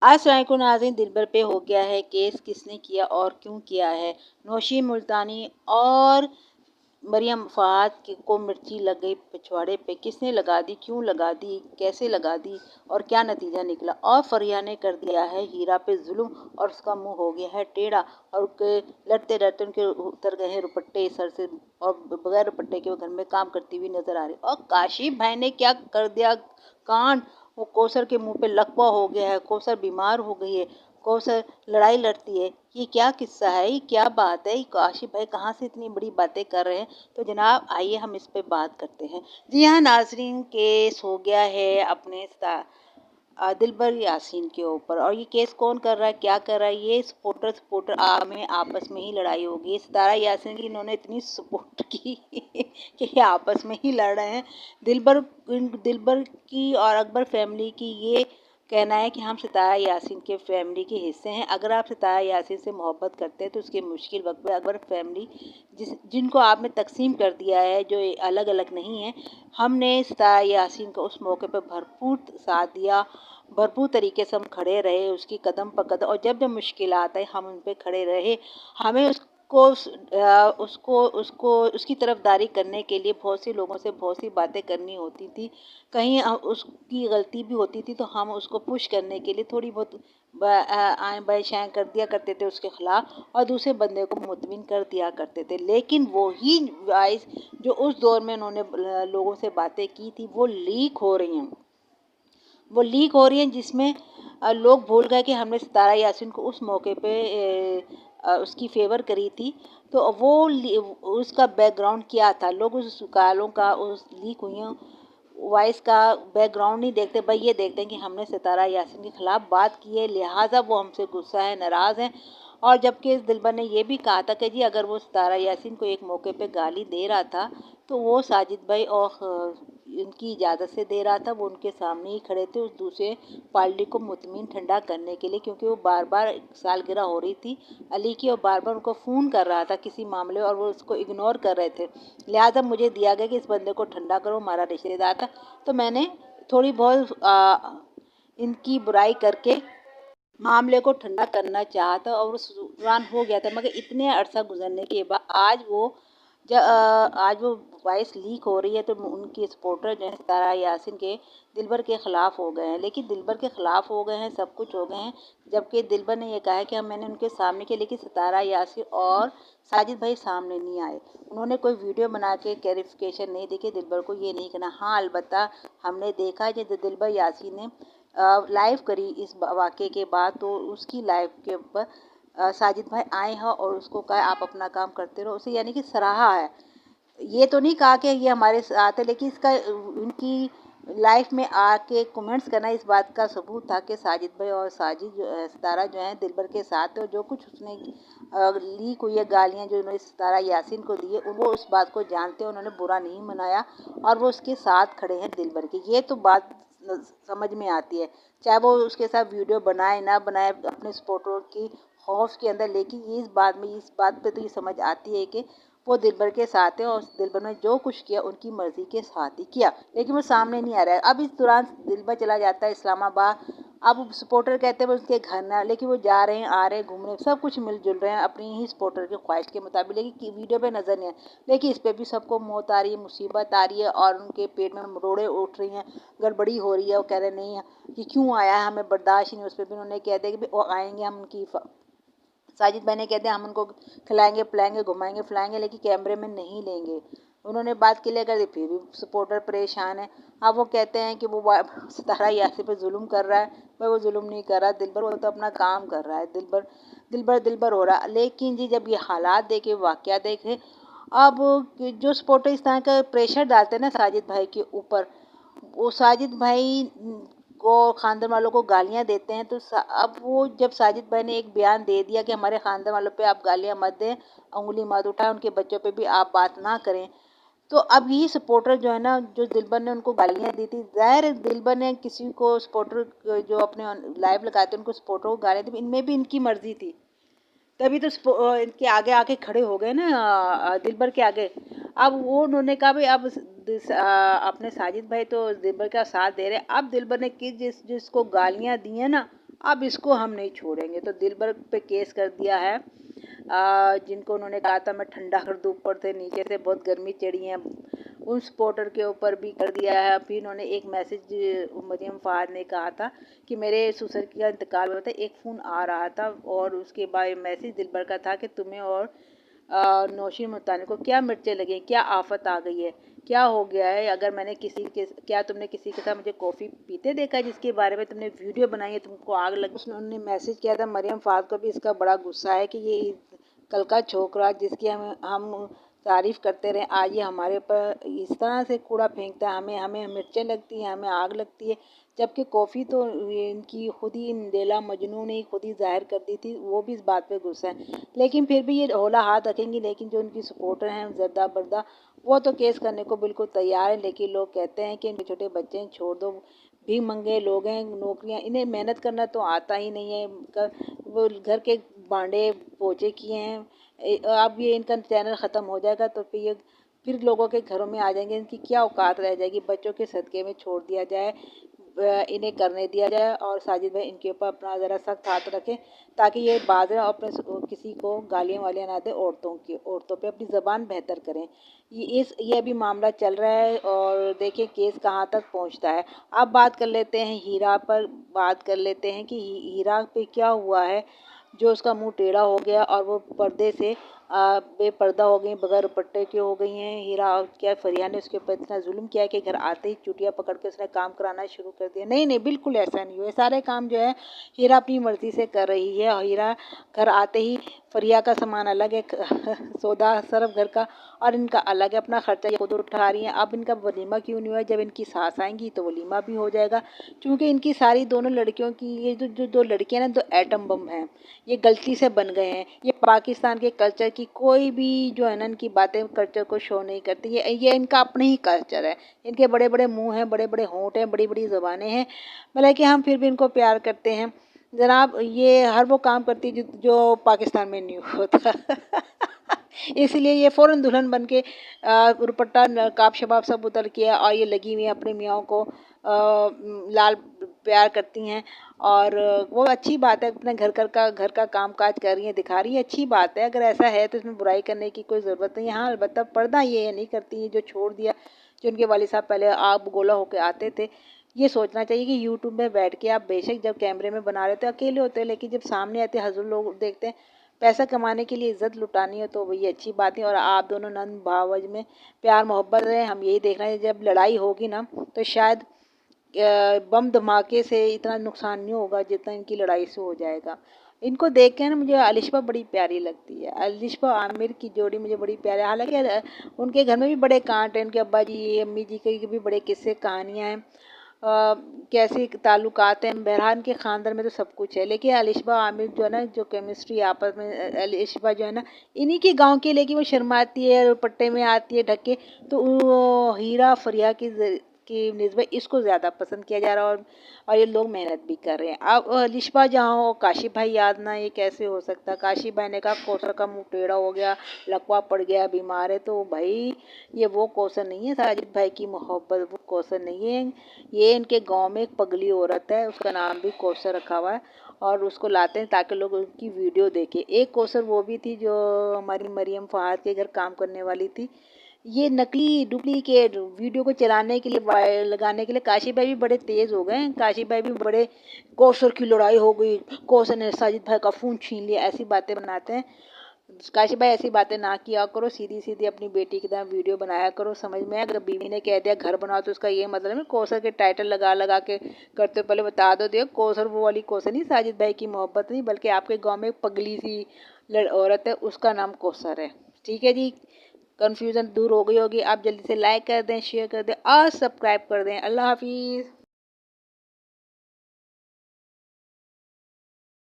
अस्सलाम वालेकुम नाज़रीन, दिलबर पे हो गया है केस। किसने किया और क्यों किया है? नौशी मुल्तानी और मरियम फ़ाद को मिर्ची लग गई पिछवाड़े पे। किसने लगा दी, क्यों लगा दी, कैसे लगा दी और क्या नतीजा निकला? और फरिया ने कर दिया है हीरा पे जुल्म और उसका मुंह हो गया है टेढ़ा और लड़ते लड़ते उनके उतर गए हैं रुपट्टे सर से और बगैर रुपट्टे के वो घर में काम करती हुई नजर आ रही। और काशिफ भाई ने क्या कर दिया कांड, वो कौसर के मुंह पे लकवा हो गया है। कौसर बीमार हो गई है, कौसर लड़ाई लड़ती है। ये क्या किस्सा है, ये क्या बात है? ये काशिफ भाई कहाँ से इतनी बड़ी बातें कर रहे हैं? तो जनाब आइए हम इस पे बात करते हैं। जी हाँ नाजरीन, केस हो गया है अपने दिलबर यासीन के ऊपर। और ये केस कौन कर रहा है, क्या कर रहा है? ये सपोर्टर सपोर्टर में आपस में ही लड़ाई होगी। सितारा यासीन की इन्होंने इतनी सपोर्ट की कि ये आपस में ही लड़ रहे हैं। दिलबर दिलबर की और अकबर फैमिली की ये कहना है कि हम सितारा यासीन के फैमिली के हिस्से हैं। अगर आप सितारा यासीन से मोहब्बत करते हैं तो उसके मुश्किल वक्त में अकबर फैमिली जिनको आपने तकसीम कर दिया है, जो अलग अलग नहीं है, हमने सितारा यासीन को उस मौके पर भरपूर साथ दिया। भरपूर तरीके से हम खड़े रहे उसकी कदम पर कदम, और जब जब मुश्किलात आई हम उन पे खड़े रहे। हमें उसको उसको उसकी तरफदारी करने के लिए बहुत से लोगों से बहुत सी बातें करनी होती थी। कहीं उसकी गलती भी होती थी तो हम उसको पुश करने के लिए थोड़ी बहुत आए बाएं शाएं कर दिया करते थे उसके खिलाफ, और दूसरे बंदे को मुतमिन कर दिया करते थे। लेकिन वही वॉइस जो उस दौर में उन्होंने लोगों से बातें की थी वो लीक हो रही हैं जिसमें लोग भूल गए कि हमने सितारा यासीन को उस मौके पे उसकी फेवर करी थी। तो उसका बैकग्राउंड क्या था, लोग उस गालों का उस लीक हुई वॉइस का बैकग्राउंड नहीं देखते भाई, ये देखते हैं कि हमने सितारा यासीन के खिलाफ बात की है, लिहाजा वो हमसे गुस्सा है, नाराज़ हैं। और जबकि इस दिलबर ने ये भी कहा था कि जी अगर वो सितारा यासीन को एक मौके पे गाली दे रहा था तो वो साजिद भाई और इनकी इजाज़त से दे रहा था। वो उनके सामने ही खड़े थे उस दूसरे पार्टी को मुतमिन ठंडा करने के लिए, क्योंकि वो बार बार सालगिरह हो रही थी अली की और बार बार उनको फ़ोन कर रहा था किसी मामले और वो उसको इग्नोर कर रहे थे। लिहाजा मुझे दिया गया कि इस बंदे को ठंडा करो, हमारा रिश्तेदार था। तो मैंने थोड़ी बहुत इनकी बुराई करके मामले को ठंडा करना चाहा था और वो सुरान हो गया था। मगर इतने अरसा गुजरने के बाद आज वो वॉइस लीक हो रही है तो उनके सपोर्टर जो है सितारा यासीन के दिलबर के ख़िलाफ़ हो गए हैं। लेकिन दिलबर के ख़िलाफ़ हो गए हैं, सब कुछ हो गए हैं, जबकि दिलबर ने ये कहा है कि मैंने उनके सामने किया, लेकिन सितारा यासीन और साजिद भाई सामने नहीं आए। उन्होंने कोई वीडियो बना के क्लैरिफिकेशन नहीं दी कि दिलबर को ये नहीं करना। हाँ अलबत्ता हमने देखा है कि दिलबर यासीन ने लाइव करी इस वाक़े के बाद, तो उसकी लाइव के ऊपर साजिद भाई आए हैं और उसको कहा आप अपना काम करते रहो, उसे यानी कि सराहा है। ये तो नहीं कहा कि ये हमारे साथ है, लेकिन इसका उनकी लाइफ में आके कमेंट्स करना इस बात का सबूत था कि साजिद भाई और साजिद जो सितारा जो है दिलबर के साथ है। और जो कुछ उसने लीक हुई है गालियाँ जो उन्होंने सितारा यासीन को दी है, वो उस बात को जानते हैं, उन्होंने बुरा नहीं मनाया और वो उसके साथ खड़े हैं दिलबर के। ये तो बात समझ में आती है, चाहे वो उसके साथ वीडियो बनाए ना बनाए अपने सपोर्टरों की खौफ के अंदर। लेकिन इस बात पे तो ये समझ आती है कि वो दिलबर के साथ है और दिलबर ने जो कुछ किया उनकी मर्जी के साथ ही किया, लेकिन वो सामने नहीं आ रहा है। अब इस दौरान दिलबर चला जाता है इस्लामाबाद। अब सपोर्टर कहते हैं वो उसके घर ना, लेकिन वो जा रहे हैं, आ रहे हैं, घूम रहे हैं, सब कुछ मिलजुल रहे हैं अपनी ही सपोर्टर की ख्वाहिश के मुताबिक, लेकिन वीडियो पे नजर नहीं है। लेकिन इस पर भी सबको मौत आ रही है, मुसीबत आ रही है और उनके पेट में मरोड़े उठ रही हैं, गड़बड़ी हो रही है। वो कह रहे नहीं है कि क्यों आया है, हमें बर्दाश्त नहीं। उस पर भी उन्होंने कह दिया कि वो आएंगे, हम उनकी साजिद भाई ने कहते हैं हम उनको खिलाएंगे पिलाएंगे घुमाएंगे फुलाएंगे, लेकिन कैमरे में नहीं लेंगे। उन्होंने बात क्लियर कर दी, फिर भी सपोर्टर परेशान है। अब वो कहते हैं कि वो सितारा यासी पे जुल्म कर रहा है। भाई वो जुल्म नहीं कर रहा दिलबर, वो तो अपना काम कर रहा है। दिलबर दिलबर दिलबर हो रहा। लेकिन जी जब ये हालात देखे, वाक़या देखे, अब जो सपोर्टर इस तरह का प्रेशर डालते हैं ना साजिद भाई के ऊपर, वो साजिद भाई को खानदान वालों को गालियां देते हैं। तो अब वो जब साजिद भाई ने एक बयान दे दिया कि हमारे खानदान वालों पे आप गालियां मत दें, उंगली मत उठाएं, उनके बच्चों पे भी आप बात ना करें। तो अब ये सपोर्टर जो है ना, जो दिलबर ने उनको गालियां दी थी, ज़ाहिर है दिलबर ने किसी को सपोर्टर जो अपने लाइव लगाते हैं उनको सपोर्टर को गालियां दी, इनमें भी इनकी मर्जी थी। तभी तो इनके आगे आके खड़े हो गए ना दिलबर के आगे। अब वो उन्होंने कहा भाई अब अपने साजिद भाई तो दिलबर का साथ दे रहे। अब दिलबर ने किस जिसको गालियां दी हैं ना, अब इसको हम नहीं छोड़ेंगे। तो दिलबर पे केस कर दिया है। जिनको उन्होंने कहा था मैं ठंडा कर दूँ, ऊपर से नीचे से बहुत गर्मी चढ़ी है, उन सपोर्टर के ऊपर भी कर दिया है। फिर उन्होंने एक मैसेज, मरियम फहाद ने कहा था कि मेरे ससुर का इंतकाल हुआ था, एक फ़ोन आ रहा था और उसके बाद मैसेज दिलबर का था कि तुम्हें और नौशीन मुल्तानी को क्या मिर्चें लगी, क्या आफत आ गई है, क्या हो गया है, अगर मैंने क्या तुमने किसी के साथ मुझे कॉफ़ी पीते देखा है जिसके बारे में तुमने वीडियो बनाई है, तुमको आग लगी। उन्होंने मैसेज किया था। मरियम फहाद को भी इसका बड़ा गुस्सा है कि ये कल का छोकरा जिसकी हम तारीफ़ करते रहे, आज ये हमारे ऊपर इस तरह से कूड़ा फेंकता है, हमें हमें मिर्चें लगती हैं, हमें आग लगती है। जबकि कॉफ़ी तो इनकी खुद ही लैला मजनू ने खुद ही जाहिर कर दी थी, वो भी इस बात पे गुस्सा है। लेकिन फिर भी ये हौला हाथ रखेंगी। लेकिन जो उनकी सपोर्टर हैं जरदा बरदा, वो तो केस करने को बिल्कुल तैयार है। लेकिन लोग कहते हैं कि इनके छोटे बच्चे हैं, छोड़ दो, भी मंगे लोग हैं, नौकरियां, इन्हें मेहनत करना तो आता ही नहीं है। वो घर के बांडे पोछे किए हैं। अब ये इनका चैनल ख़त्म हो जाएगा तो फिर लोगों के घरों में आ जाएंगे, इनकी क्या औकात रह जाएगी। बच्चों के सदक़े में छोड़ दिया जाए, इन्हें करने दिया जाए और साजिद भाई इनके ऊपर अपना ज़रा सख्त हाथ रखें ताकि ये बाज रहे और अपने किसी को गालियाँ वालियाँ ना दे, औरतों पे अपनी ज़बान बेहतर करें। ये अभी मामला चल रहा है और देखिए केस कहाँ तक पहुँचता है। अब बात कर लेते हैं हीरा पर, बात कर लेते हैं कि हीरा पे क्या हुआ है जो उसका मुंह टेढ़ा हो गया और वो पर्दे से बेपर्दा हो गई, बगैर दुपट्टे के हो गई हैं। हीरा क्या फरिया ने उसके ऊपर इतना जुल्म किया कि घर आते ही चुटिया पकड़ के उसने काम कराना शुरू कर दिया। नहीं नहीं, बिल्कुल ऐसा नहीं हुआ। सारे काम जो है हीरा अपनी मर्जी से कर रही है। और हीरा घर आते ही फरिया का सामान अलग है, सौदा सरफ घर का, और इनका अलग है, अपना खर्चा ये खुद उठा रही हैं। अब इनका वलीमा क्यों नहीं हुआ? जब इनकी सास आएंगी तो वलीमा भी हो जाएगा, क्योंकि इनकी सारी दोनों लड़कियों की ये जो दो लड़कियां ना, दो एटम बम हैं, ये गलती से बन गए हैं। ये पाकिस्तान के कल्चर की कोई भी जो है ना, इनकी बातें कल्चर को शो नहीं करती। ये इनका अपने ही कल्चर है। इनके बड़े बड़े मुंह हैं, बड़े बड़े होंठ हैं, बड़ी बड़ी ज़बानें हैं, मतलब कि हम फिर भी इनको प्यार करते हैं। जनाब ये हर वो काम करती है जो पाकिस्तान में नहीं होता। इसलिए ये फ़ौरन दुल्हन बन के दुपट्टा नकाब शबाब सब उतर के और ये लगी हुई है अपने मियाँ को लाल प्यार करती हैं। और वो अच्छी बात है, अपने घर का काम काज कर रही है, दिखा रही है, अच्छी बात है। अगर ऐसा है तो इसमें बुराई करने की कोई ज़रूरत नहीं है। हाँ, अलबत्ता पर्दा ये नहीं करती है जो छोड़ दिया, जो उनके वालिद साहब पहले आग गोला होकर आते थे। ये सोचना चाहिए कि यूट्यूब में बैठ के आप बेशक जब कैमरे में बना रहे थे अकेले होते हैं, लेकिन जब सामने आते हज़ारों लोग देखते हैं, पैसा कमाने के लिए इज्जत लुटानी हो तो वही अच्छी बात है। और आप दोनों नंद भावज में प्यार मोहब्बत रहे, हम यही देख रहे हैं। जब लड़ाई होगी ना तो शायद बम धमाके से इतना नुकसान नहीं होगा जितना इनकी लड़ाई से हो जाएगा। इनको देख के ना मुझे अलिशबा बड़ी प्यारी लगती है। अलिशबा आमिर की जोड़ी मुझे बड़ी प्यारी है। हालांकि उनके घर में भी बड़े कांट हैं, उनके अब्बा जी अम्मी जी के भी बड़े किस्से कहानियाँ हैं, कैसे ताल्लुकात हैं। बहरहाल के ख़ानदान में तो सब कुछ है, लेकिन अलिशबा आमिर जो है ना, जो केमिस्ट्री आपस में, अलिशबा जो है ना इन्हीं के गांव की, लेकिन वो शर्माती है, पट्टे में आती है ढक के, तो वो हीरा फरिया की निस्बत इसको ज़्यादा पसंद किया जा रहा है। और ये लोग मेहनत भी कर रहे हैं। अब अलिशबा जहाँ हो, काशिफ भाई याद ना, ये कैसे हो सकता? काशिफ भाई ने कहा कौसर का मुंह टेढ़ा हो गया, लकवा पड़ गया, बीमार है, तो भाई ये वो कौसर नहीं है। साजिद भाई की मोहब्बत वो कौसर नहीं है। ये इनके गांव में एक पगली औरत है, उसका नाम भी कौसर रखा हुआ है, और उसको लाते हैं ताकि लोग उनकी वीडियो देखें। एक कौसर वो भी थी जो हमारी मरियम फहाद के घर काम करने वाली थी। ये नकली डुप्लीकेट वीडियो को चलाने के लिए, लगाने के लिए काशिफ भाई भी बड़े तेज़ हो गए हैं। काशिफ भाई भी बड़े, कौसर की लड़ाई हो गई, कौसर ने साजिद भाई का फ़ोन छीन लिया, ऐसी बातें बनाते हैं। काशिफ भाई ऐसी बातें ना किया करो, सीधी सीधी अपनी बेटी की तरह वीडियो बनाया करो। समझ में, अगर बीवी ने कह दिया घर बनाओ तो उसका ये मतलब है कौसर के टाइटल लगा लगा के करते हो। पहले बता दो, देखो कौसर वो वाली कौसर नहीं, साजिद भाई की मोहब्बत नहीं, बल्कि आपके गाँव में एक पगली सी औरत है, उसका नाम कौसर है। ठीक है जी, कन्फ्यूज़न दूर हो गई होगी। आप जल्दी से लाइक कर दें, शेयर कर दें और सब्सक्राइब कर दें। अल्लाह हाफिज़।